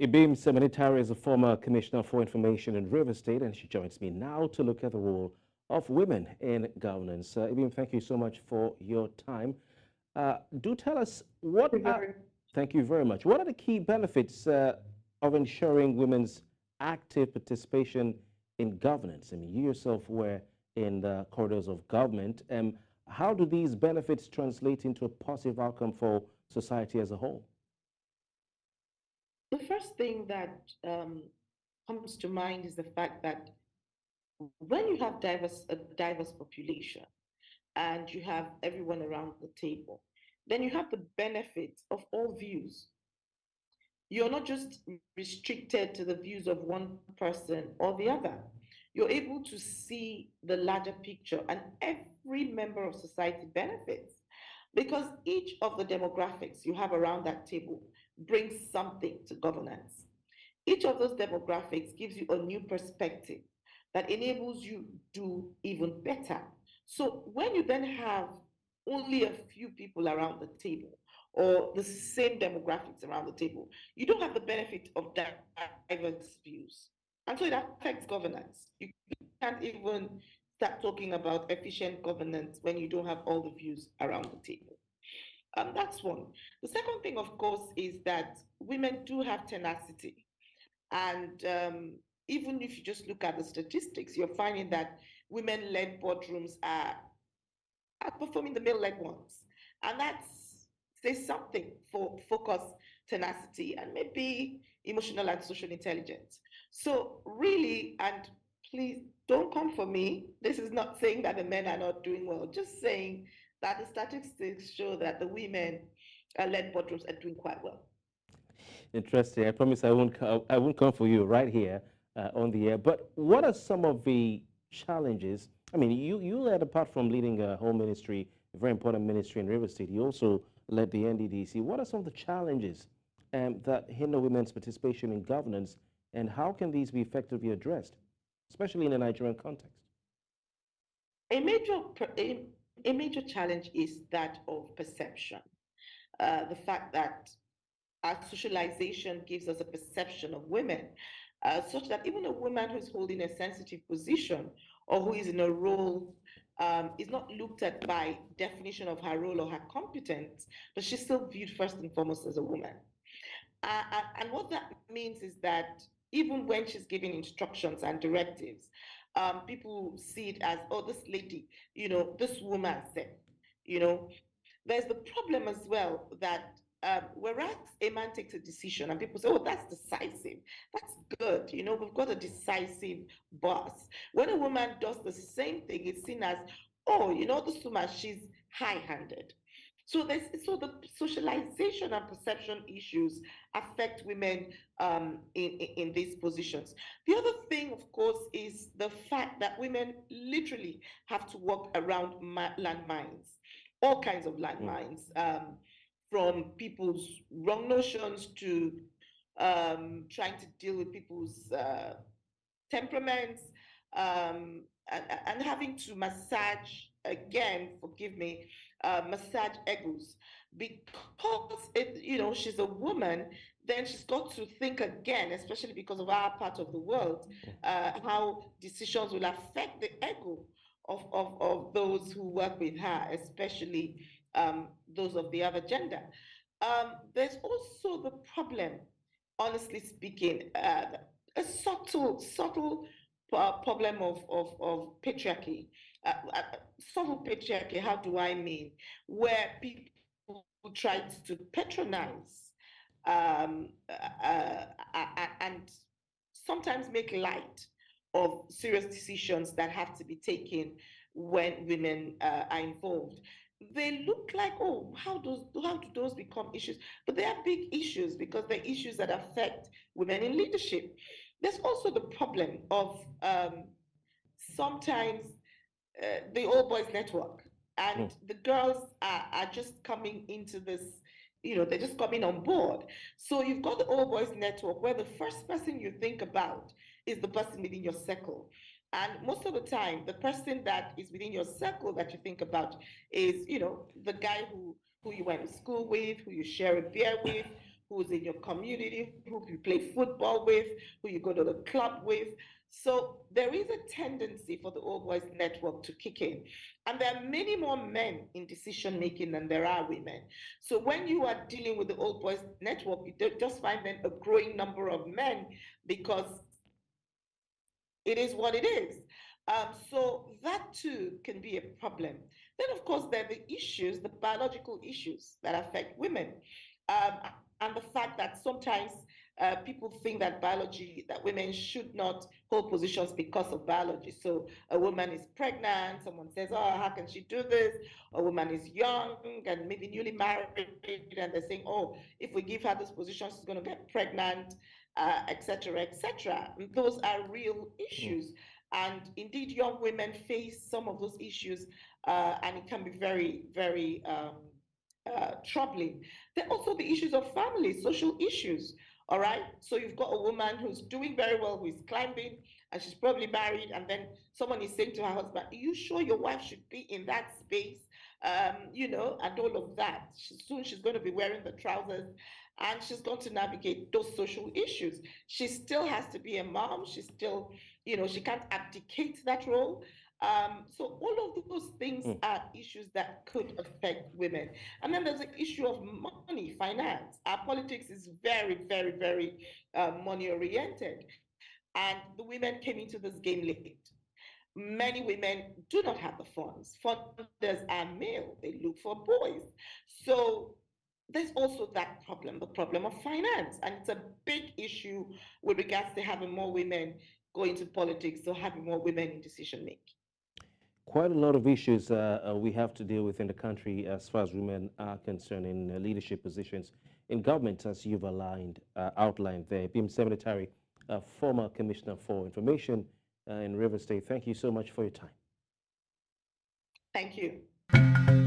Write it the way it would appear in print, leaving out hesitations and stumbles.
Ibim Semenitari is a former Commissioner for Information in River State, and she joins me now to look at the role of women in governance. Ibim, thank you so much for your time. Do tell us thank you very much. What are the key benefits of ensuring women's active participation in governance? I mean, you yourself were in the corridors of government. How do these benefits translate into a positive outcome for society as a whole? The first thing that comes to mind is the fact that when you have a diverse population and you have everyone around the table, then you have the benefit of all views. You're not just restricted to the views of one person or the other. You're able to see the larger picture, and every member of society benefits because each of the demographics you have around that table brings something to governance. Each of those demographics gives you a new perspective that enables you to do even better. So when you then have only a few people around the table or the same demographics around the table, you don't have the benefit of diverse views. And so it affects governance. You can't even start talking about efficient governance when you don't have all the views around the table. That's one. The second thing, of course, is that women do have tenacity. And even if you just look at the statistics, you're finding that women-led boardrooms are outperforming the male-led ones. And that's says something for focus, tenacity, and maybe emotional and social intelligence. So really, and please don't come for me. This is not saying that the men are not doing well, just saying that the statistics show that the women led boardrooms are doing quite well. Interesting. I promise I won't come for you right here on the air. But what are some of the challenges? I mean, you led, apart from leading a home ministry, a very important ministry in River State, you also led the NDDC. What are some of the challenges that hinder women's participation in governance, and how can these be effectively addressed, especially in a Nigerian context? A major, a major challenge is that of perception. The fact that our socialization gives us a perception of women, such that even a woman who's holding a sensitive position or who is in a role is not looked at by definition of her role or her competence, but she's still viewed first and foremost as a woman. And what that means is that even when she's giving instructions and directives, people see it as, oh, this lady, this woman said, there's the problem as well that whereas a man takes a decision and people say, oh, that's decisive, that's good, we've got a decisive boss. When a woman does the same thing, it's seen as, oh, this woman, she's high-handed. So the socialization and perception issues affect women in these positions. The other thing, of course, is the fact that women literally have to walk around landmines, all kinds of Mm. landmines, from people's wrong notions to trying to deal with people's temperaments, and having to massage, again, forgive me, massage egos. Because she's a woman, then she's got to think again, especially because of our part of the world, how decisions will affect the ego of those who work with her, especially those of the other gender. There's also the problem, honestly speaking, a subtle problem of patriarchy. Subtle patriarchy, how do I mean? Where people try to patronize and sometimes make light of serious decisions that have to be taken when women are involved. They look like, oh, how do those become issues? But they are big issues because they're issues that affect women in leadership. There's also the problem of sometimes the all boys network, and Mm. the girls are just coming into this, they're just coming on board. So you've got the all boys network where the first person you think about is the person within your circle. And most of the time, the person that is within your circle that you think about is, the guy who you went to school with, who you share a beer with, who's in your community, who you play football with, who you go to the club with. So there is a tendency for the old boys network to kick in. And there are many more men in decision making than there are women. So when you are dealing with the old boys network, you just find then a growing number of men because it is what it is. So that too can be a problem. Then, of course, there are the issues, the biological issues that affect women, um, and the fact that sometimes people think that biology, that women should not hold positions because of biology. So a woman is pregnant, someone says, "Oh, how can she do this?" A woman is young and maybe newly married, and they're saying, "Oh, if we give her this position, she's going to get pregnant." Etc., etc. Those are real Mm. issues. And indeed, young women face some of those issues, and it can be very, very troubling. There are also the issues of family, social issues. All right. So you've got a woman who's doing very well, who is climbing, and she's probably married, and then someone is saying to her husband, "Are you sure your wife should be in that space?" And all of that. Soon she's going to be wearing the trousers and she's going to navigate those social issues. She still has to be a mom. She still, she can't abdicate that role. So all of those things Mm. are issues that could affect women. And then there's the issue of money, finance. Our politics is very, very, very money oriented. And the women came into this game late. Many women do not have the funds. Funders are male, they look for boys. So there's also that problem, the problem of finance. And it's a big issue with regards to having more women go into politics or having more women in decision making. Quite a lot of issues we have to deal with in the country as far as women are concerned in leadership positions in government, as you've outlined there. Ibim Semenitari, former Commissioner for Information in River State, thank you so much for your time. Thank you.